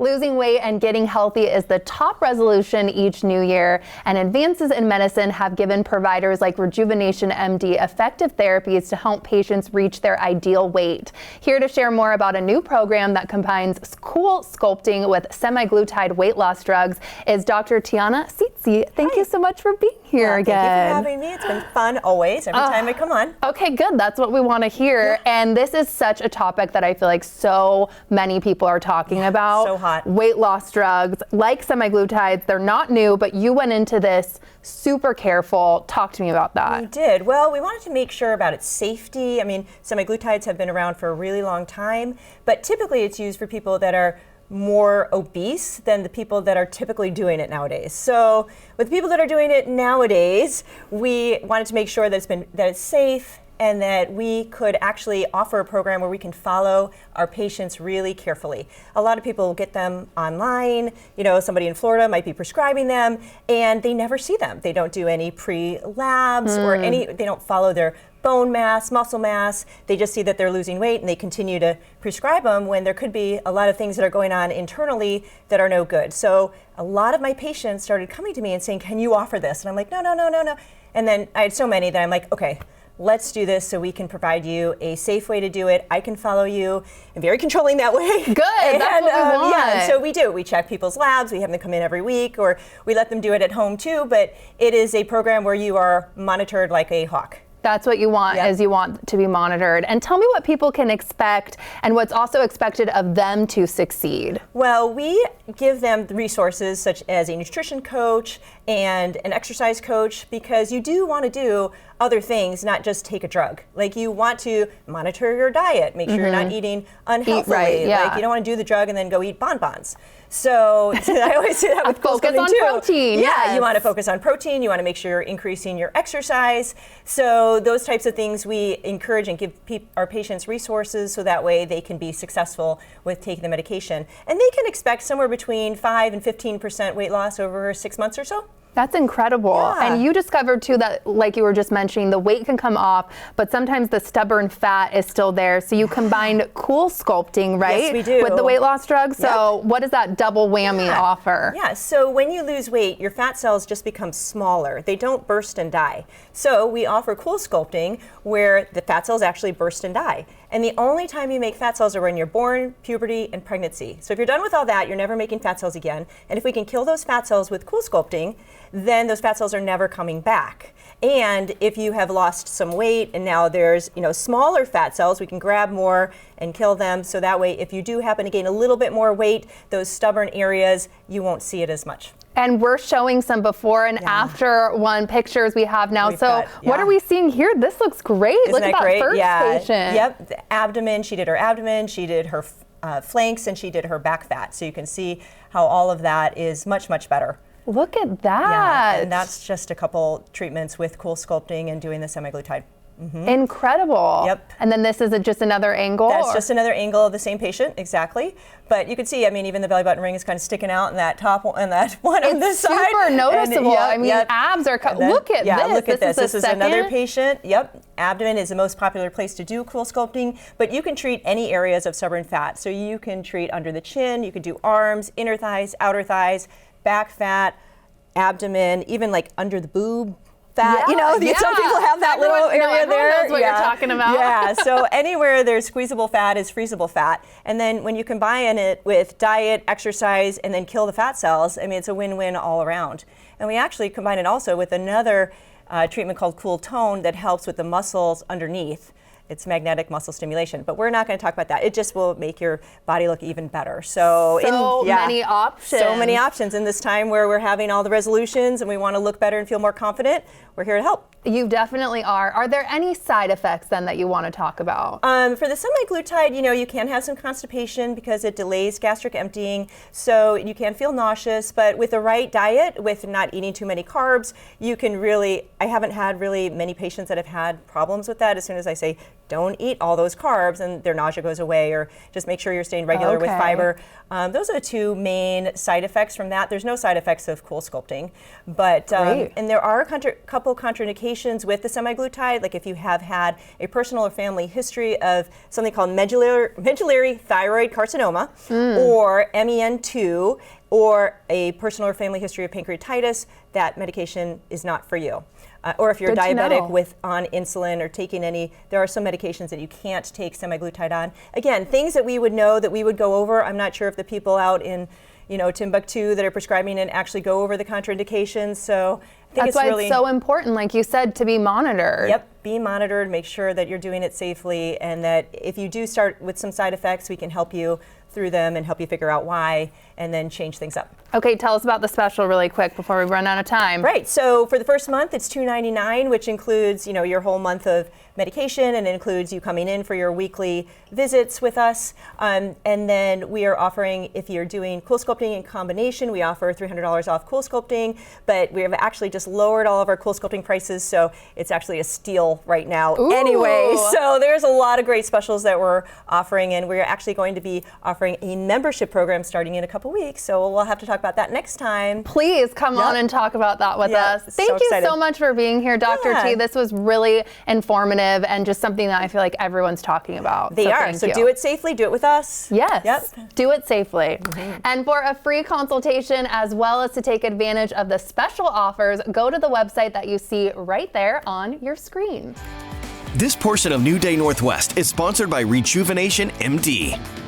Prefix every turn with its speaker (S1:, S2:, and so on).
S1: Losing weight and getting healthy is the top resolution each new year, and advances in medicine have given providers like RejuvenationMD effective therapies to help patients reach their ideal weight. Here to share more about a new program that combines CoolSculpting with semaglutide weight loss drugs is Dr. Tianna Tsitsis. Thank you so much for being here again.
S2: Thank you for having me. It's been fun always, every time I come on.
S1: Okay, good. That's what we want to hear. Yeah. And this is such a topic that I feel like so many people are talking about.
S2: So hot.
S1: Weight loss drugs like semaglutides, they're not new, but you went into this super careful. Talk to me about that.
S2: We did. Well, we wanted to make sure about its safety. I mean, semaglutides have been around for a really long time, but typically it's used for people that are more obese than the people that are typically doing it nowadays. So with the people that are doing it nowadays, we wanted to make sure that it's safe and that we could actually offer a program where we can follow our patients really carefully. A lot of people get them online, somebody in Florida might be prescribing them and they never see them. They don't do any pre-labs or they don't follow their bone mass, muscle mass. They just see that they're losing weight and they continue to prescribe them when there could be a lot of things that are going on internally that are no good. So a lot of my patients started coming to me and saying, can you offer this? And I'm like, no. And then I had so many that I'm like, okay, let's do this so we can provide you a safe way to do it. I can follow you. I'm very controlling that way.
S1: Good, that's what we want.
S2: Yeah, so we do. We check people's labs. We have them come in every week, or we let them do it at home too, but it is a program where you are monitored like a hawk.
S1: That's what you want, is you want to be monitored. And tell me what people can expect and what's also expected of them to succeed.
S2: Well, we give them the resources such as a nutrition coach and an exercise coach, because you do want to do other things, not just take a drug. Like, you want to monitor your diet, make sure you're not eating unhealthily. Like, you don't want to do the drug and then go eat bonbons. So I always say that with
S1: focus on
S2: too.
S1: Protein.
S2: Yeah, you want to focus on protein. You want to make sure you're increasing your exercise. So those types of things we encourage and give our patients resources so that way they can be successful with taking the medication. And they can expect somewhere between 5 and 15% weight loss over 6 months or so.
S1: That's incredible.
S2: Yeah.
S1: And you discovered too that, like you were just mentioning, the weight can come off, but sometimes the stubborn fat is still there. So you combined CoolSculpting, right?
S2: Yes, we do.
S1: With the weight loss drug. So what does that double whammy offer?
S2: Yeah, so when you lose weight, your fat cells just become smaller. They don't burst and die. So we offer CoolSculpting where the fat cells actually burst and die. And the only time you make fat cells are when you're born, puberty, and pregnancy. So if you're done with all that, you're never making fat cells again. And if we can kill those fat cells with CoolSculpting, then those fat cells are never coming back. And if you have lost some weight and now there's smaller fat cells, we can grab more and kill them. So that way, if you do happen to gain a little bit more weight, those stubborn areas, you won't see it as much.
S1: And we're showing some before and after pictures we have now. What are we seeing here? This looks great.
S2: Look at that
S1: great?
S2: First
S1: patient.
S2: Yep, the abdomen. She did her abdomen, she did her flanks, and she did her back fat. So you can see how all of that is much, much better.
S1: Look at that.
S2: Yeah, and that's just a couple treatments with CoolSculpting and doing the semaglutide.
S1: Incredible.
S2: Yep.
S1: And then this is just another angle?
S2: That's just another angle of the same patient, exactly. But you can see, even the belly button ring is kind of sticking out, and that top one, and that one on this side.
S1: It's super noticeable. Abs are, look at this.
S2: Look at this. This is
S1: second.
S2: another patient. Yep. Abdomen is the most popular place to do CoolSculpting, but you can treat any areas of stubborn fat. So you can treat under the chin, you can do arms, inner thighs, outer thighs, back fat, abdomen, even like under the boob fat. Some people have that little area there.
S1: Knows what you're talking about.
S2: Yeah, so anywhere there's squeezable fat is freezable fat. And then when you combine it with diet, exercise, and then kill the fat cells, it's a win-win all around. And we actually combine it also with another treatment called Cool Tone that helps with the muscles underneath. It's magnetic muscle stimulation, but we're not going to talk about that. It just will make your body look even better. So
S1: many options.
S2: So many options in this time where we're having all the resolutions and we want to look better and feel more confident. We're here to help.
S1: You definitely are. Are there any side effects then that you want to talk about?
S2: For the semaglutide, you can have some constipation because it delays gastric emptying, so you can feel nauseous, but with the right diet, with not eating too many carbs, you can really, I haven't had really many patients that have had problems with that. As soon as I say, don't eat all those carbs, and their nausea goes away, or just make sure you're staying regular with fiber. Those are the two main side effects from that. There's no side effects of CoolSculpting, but and there are a couple contraindications medications with the semaglutide, like if you have had a personal or family history of something called medullary thyroid carcinoma, or MEN2, or a personal or family history of pancreatitis, that medication is not for you. Or if you're diabetic on insulin or taking any, there are some medications that you can't take semaglutide on. Again, things that we would know, that we would go over. I'm not sure if the people out in Timbuktu that are prescribing it actually go over the contraindications. So I think
S1: that's why it's so important, like you said, to be monitored.
S2: Yep, be monitored, make sure that you're doing it safely, and that if you do start with some side effects, we can help you through them and help you figure out why, and then change things up.
S1: Okay, tell us about the special really quick before we run out of time.
S2: Right, so for the first month, it's $2.99, which includes, your whole month of medication, and it includes you coming in for your weekly visits with us. And then we are offering, if you're doing CoolSculpting in combination, we offer $300 off CoolSculpting, but we have actually just lowered all of our CoolSculpting prices, so it's actually a steal right now.
S1: Ooh.
S2: Anyway. So there's a lot of great specials that we're offering, and we're actually going to be offering a membership program starting in a couple weeks, so we'll have to talk about that next time.
S1: Please come on and talk about that with us. Thank you so much for being here, Dr. T. This was really informative and just something that I feel like everyone's talking about.
S2: They are. So do it safely, do it with us.
S1: Yes.
S2: Yep.
S1: Do it safely. And for a free consultation, as well as to take advantage of the special offers, go to the website that you see right there on your screen.
S3: This portion of New Day Northwest is sponsored by RejuvenationMD.